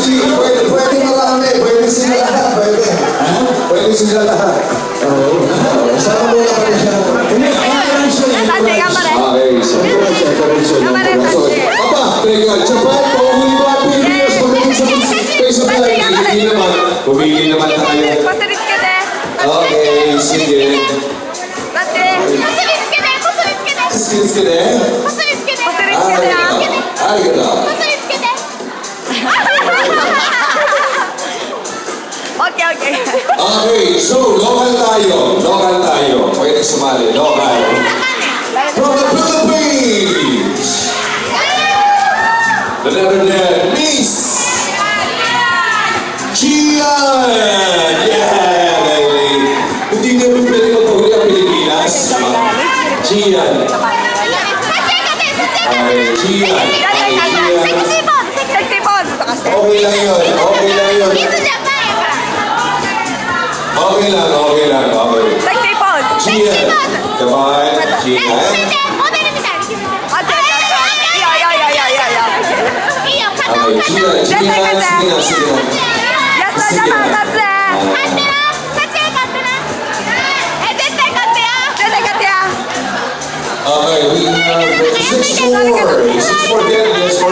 Pwede marami. Pwede sila lahat. Pwede. Pwede sila lahat. Oo. Sama mo na kami siya. Sanche, gambaré. Okay, so Gambaré, Sanche. Papa, teka, Japan, pauhuli ba ang Pilipinas pagdating sa space of life? Hindi naman. Pumili naman tayo. Posiritsuke. Okay, sige. Sanche. Skills ka din? Arigato. Okay, okay. Okay, so local tayo. Pwede sumali, local. From the Philippines! The Netherlands, Miss Gian! Yeah, baby! Hindi naman pwede magpahuli ang Pilipinas. Gian. Okay, Gian. Sexy boss. Ito kasi. Okay lang yun. Okay lang. Sexy boss. Gian. Japan, Gian. Okay, Gian. Sige na. Yes, sir. That's it. Okay, we have 6-4. 6-4 again. Yes, 4.